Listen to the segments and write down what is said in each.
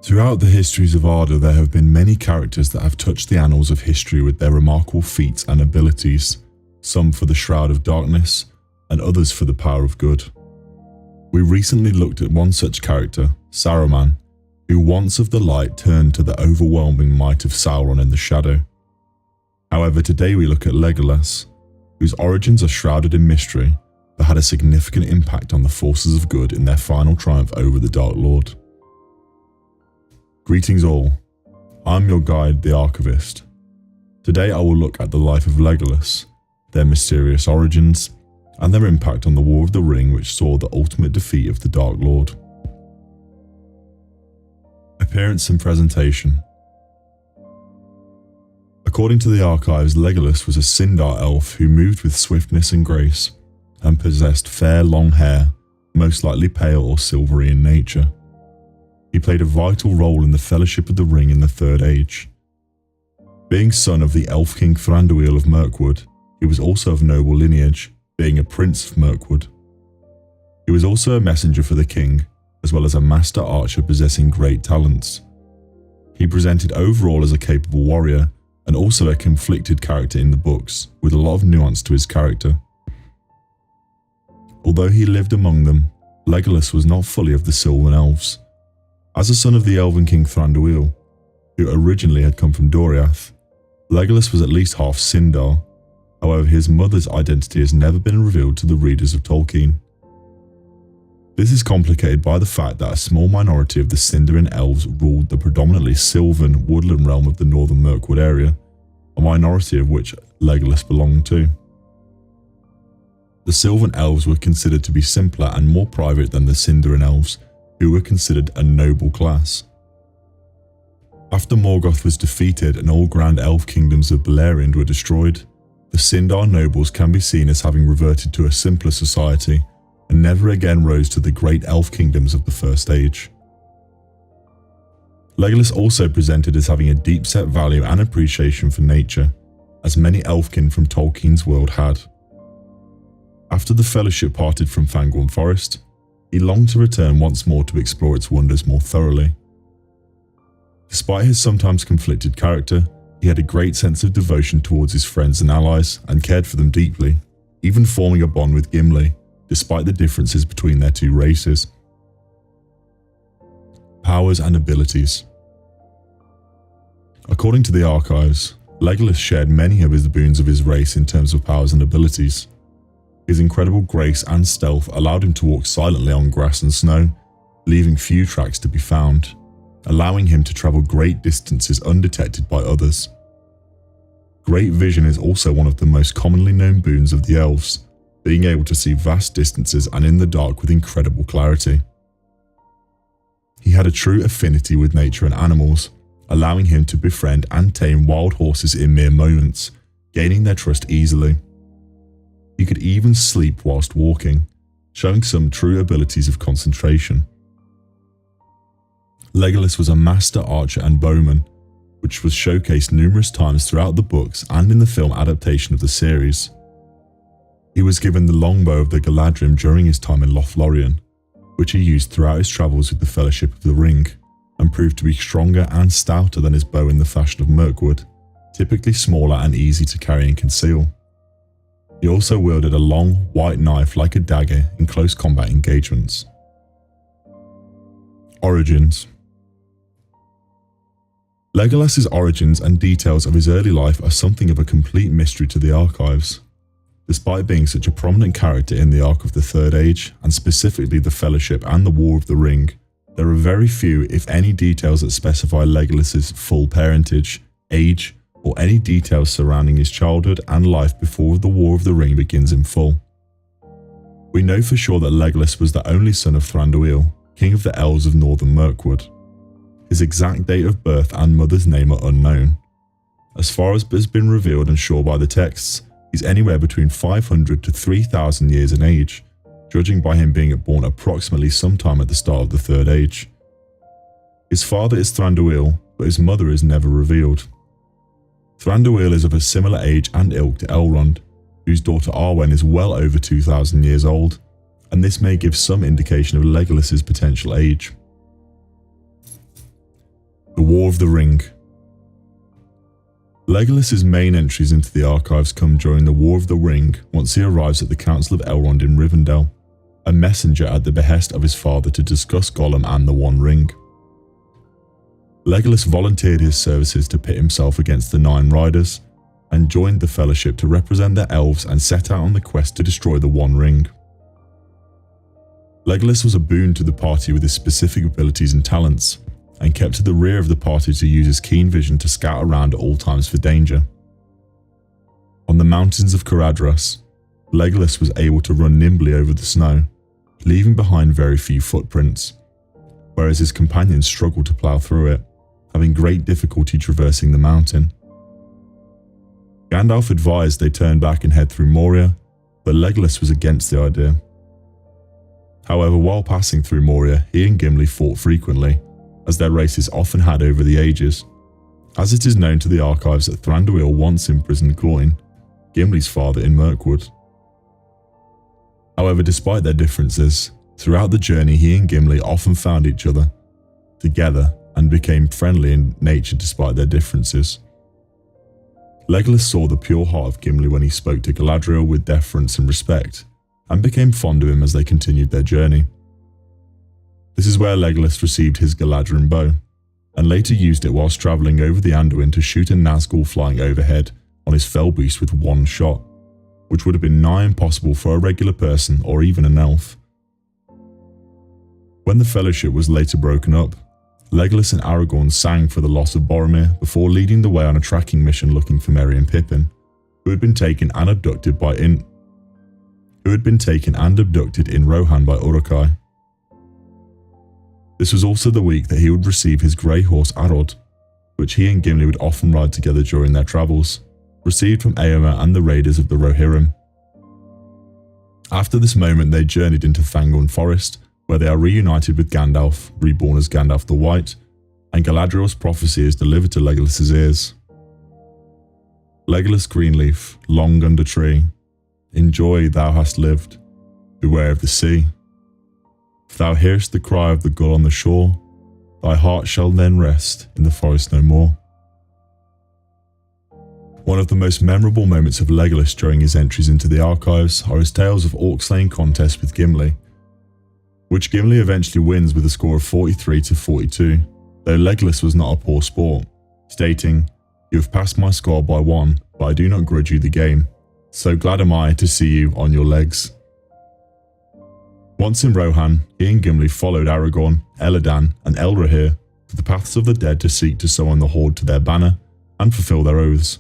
Throughout the histories of Arda, there have been many characters that have touched the annals of history with their remarkable feats and abilities, some for the Shroud of Darkness, and others for the power of good. We recently looked at one such character, Saruman, who once of the light turned to the overwhelming might of Sauron in the shadow. However, today we look at Legolas, whose origins are shrouded in mystery, but had a significant impact on the forces of good in their final triumph over the Dark Lord. Greetings all, I'm your guide, the Archivist. Today I will look at the life of Legolas, their mysterious origins, and their impact on the War of the Ring, which saw the ultimate defeat of the Dark Lord. Appearance and presentation. According to the archives, Legolas was a Sindar elf who moved with swiftness and grace, and possessed fair long hair, most likely pale or silvery in nature. He played a vital role in the Fellowship of the Ring in the Third Age. Being son of the Elf King Thranduil of Mirkwood, he was also of noble lineage, being a prince of Mirkwood. He was also a messenger for the king, as well as a master archer possessing great talents. He presented overall as a capable warrior, and also a conflicted character in the books, with a lot of nuance to his character. Although he lived among them, Legolas was not fully of the Sylvan Elves. As a son of the Elven King Thranduil, who originally had come from Doriath, Legolas was at least half Sindar. However, his mother's identity has never been revealed to the readers of Tolkien. This is complicated by the fact that a small minority of the Sindarin elves ruled the predominantly sylvan woodland realm of the northern Mirkwood area, a minority of which Legolas belonged to. The Sylvan elves were considered to be simpler and more private than the Sindarin elves, who were considered a noble class. After Morgoth was defeated and all Grand Elf kingdoms of Beleriand were destroyed, the Sindar nobles can be seen as having reverted to a simpler society and never again rose to the great elf kingdoms of the First Age. Legolas also presented as having a deep-set value and appreciation for nature, as many elfkin from Tolkien's world had. After the Fellowship parted from Fangorn Forest, he longed to return once more to explore its wonders more thoroughly. Despite his sometimes conflicted character, he had a great sense of devotion towards his friends and allies and cared for them deeply, even forming a bond with Gimli, despite the differences between their two races. Powers and abilities. According to the archives, Legolas shared many of the boons of his race in terms of powers and abilities. His incredible grace and stealth allowed him to walk silently on grass and snow, leaving few tracks to be found, allowing him to travel great distances undetected by others. Great vision is also one of the most commonly known boons of the elves, being able to see vast distances and in the dark with incredible clarity. He had a true affinity with nature and animals, allowing him to befriend and tame wild horses in mere moments, gaining their trust easily. He could even sleep whilst walking, showing some true abilities of concentration. Legolas was a master archer and bowman, which was showcased numerous times throughout the books and in the film adaptation of the series. He was given the longbow of the Galadrim during his time in Lothlorien, which he used throughout his travels with the Fellowship of the Ring, and proved to be stronger and stouter than his bow in the fashion of Mirkwood, typically smaller and easy to carry and conceal. He also wielded a long, white knife like a dagger in close combat engagements. Origins. Legolas's origins and details of his early life are something of a complete mystery to the archives. Despite being such a prominent character in the arc of the Third Age, and specifically the Fellowship and the War of the Ring, there are very few, if any, details that specify Legolas's full parentage, age, or any details surrounding his childhood and life before the War of the Ring begins in full. We know for sure that Legolas was the only son of Thranduil, king of the elves of northern Mirkwood. His exact date of birth and mother's name are unknown. As far as has been revealed and sure by the texts, he's anywhere between 500 to 3,000 years in age, judging by him being born approximately sometime at the start of the Third Age. His father is Thranduil, but his mother is never revealed. Thranduil is of a similar age and ilk to Elrond, whose daughter Arwen is well over 2,000 years old, and this may give some indication of Legolas's potential age. The War of the Ring. Legolas's main entries into the archives come during the War of the Ring once he arrives at the Council of Elrond in Rivendell, a messenger at the behest of his father to discuss Gollum and the One Ring. Legolas volunteered his services to pit himself against the Nine Riders, and joined the Fellowship to represent their elves and set out on the quest to destroy the One Ring. Legolas was a boon to the party with his specific abilities and talents, and kept to the rear of the party to use his keen vision to scout around at all times for danger. On the mountains of Caradhras, Legolas was able to run nimbly over the snow, leaving behind very few footprints, whereas his companions struggled to plough through it, having great difficulty traversing the mountain. Gandalf advised they turn back and head through Moria, but Legolas was against the idea. However, while passing through Moria, he and Gimli fought frequently, as their races often had over the ages, as it is known to the archives that Thranduil once imprisoned Glóin, Gimli's father, in Mirkwood. However, despite their differences, throughout the journey he and Gimli often found each other, together, and became friendly in nature despite their differences. Legolas saw the pure heart of Gimli when he spoke to Galadriel with deference and respect, and became fond of him as they continued their journey. This is where Legolas received his Galadriel bow, and later used it whilst travelling over the Anduin to shoot a Nazgul flying overhead on his fell beast with one shot, which would have been nigh impossible for a regular person or even an elf. When the Fellowship was later broken up, Legolas and Aragorn sang for the loss of Boromir before leading the way on a tracking mission looking for Merry and Pippin, who had been taken and abducted in Rohan by Uruk-hai. This was also the week that he would receive his grey horse Arod, which he and Gimli would often ride together during their travels, received from Éomer and the raiders of the Rohirrim. After this moment they journeyed into Fangorn Forest, where they are reunited with Gandalf, reborn as Gandalf the White, and Galadriel's prophecy is delivered to Legolas's ears. Legolas Greenleaf, long under tree, in joy thou hast lived, beware of the sea. If thou hearest the cry of the gull on the shore, thy heart shall then rest in the forest no more. One of the most memorable moments of Legolas during his entries into the archives are his tales of orc slaying contests with Gimli, which Gimli eventually wins with a score of 43 to 42, though Legolas was not a poor sport, stating, "You have passed my score by one, but I do not grudge you the game. So glad am I to see you on your legs." Once in Rohan, he and Gimli followed Aragorn, Elladan, and Elrohir to the paths of the dead to seek to summon the Horde to their banner and fulfill their oaths.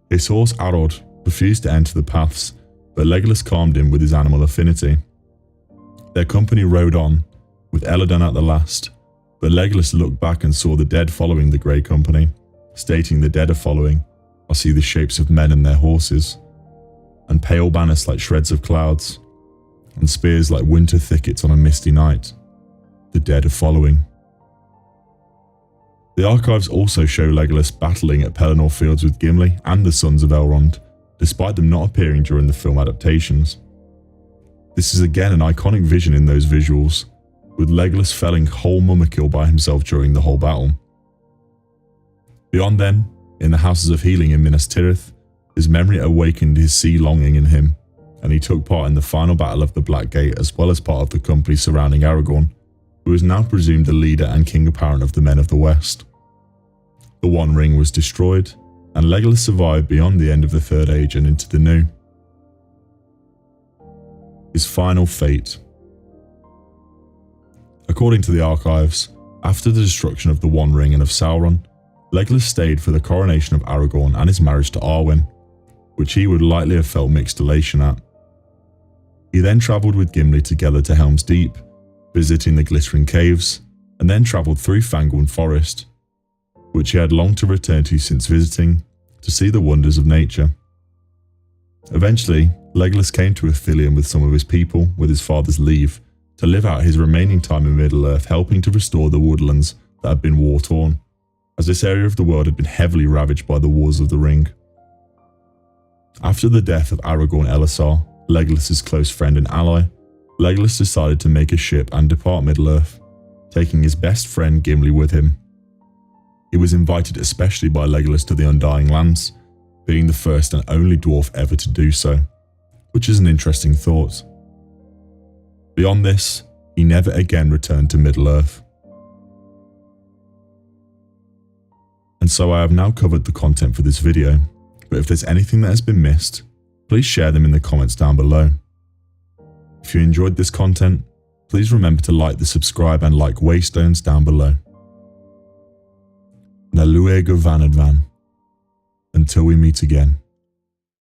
His horse Arod refused to enter the paths, but Legolas calmed him with his animal affinity. Their company rode on, with Elladan at the last, but Legolas looked back and saw the dead following the Grey Company, stating the dead are following. I see the shapes of men and their horses, and pale banners like shreds of clouds, and spears like winter thickets on a misty night. The dead are following. The archives also show Legolas battling at Pelennor Fields with Gimli and the Sons of Elrond, despite them not appearing during the film adaptations. This is again an iconic vision in those visuals, with Legolas felling whole Mumakil by himself during the whole battle. Beyond them, in the Houses of Healing in Minas Tirith, his memory awakened his sea longing in him, and he took part in the final battle of the Black Gate as well as part of the company surrounding Aragorn, who is now presumed the leader and king apparent of the Men of the West. The One Ring was destroyed, and Legolas survived beyond the end of the Third Age and into the New. His final fate. According to the archives, after the destruction of the One Ring and of Sauron, Legolas stayed for the coronation of Aragorn and his marriage to Arwen, which he would likely have felt mixed elation at. He then travelled with Gimli together to Helm's Deep, visiting the Glittering Caves, and then travelled through Fangorn Forest, which he had longed to return to since visiting, to see the wonders of nature. Eventually, Legolas came to Ithilien with some of his people, with his father's leave, to live out his remaining time in Middle-earth, helping to restore the woodlands that had been war-torn, as this area of the world had been heavily ravaged by the Wars of the Ring. After the death of Aragorn Elessar, Legolas's close friend and ally, Legolas decided to make a ship and depart Middle-earth, taking his best friend Gimli with him, He was invited especially by Legolas to the Undying Lands, being the first and only dwarf ever to do so, which is an interesting thought. Beyond this, he never again returned to Middle-earth. And so I have now covered the content for this video, but if there's anything that has been missed, please share them in the comments down below. If you enjoyed this content, please remember to like the subscribe and like waystones down below. Na luego vanadvan. Until we meet again.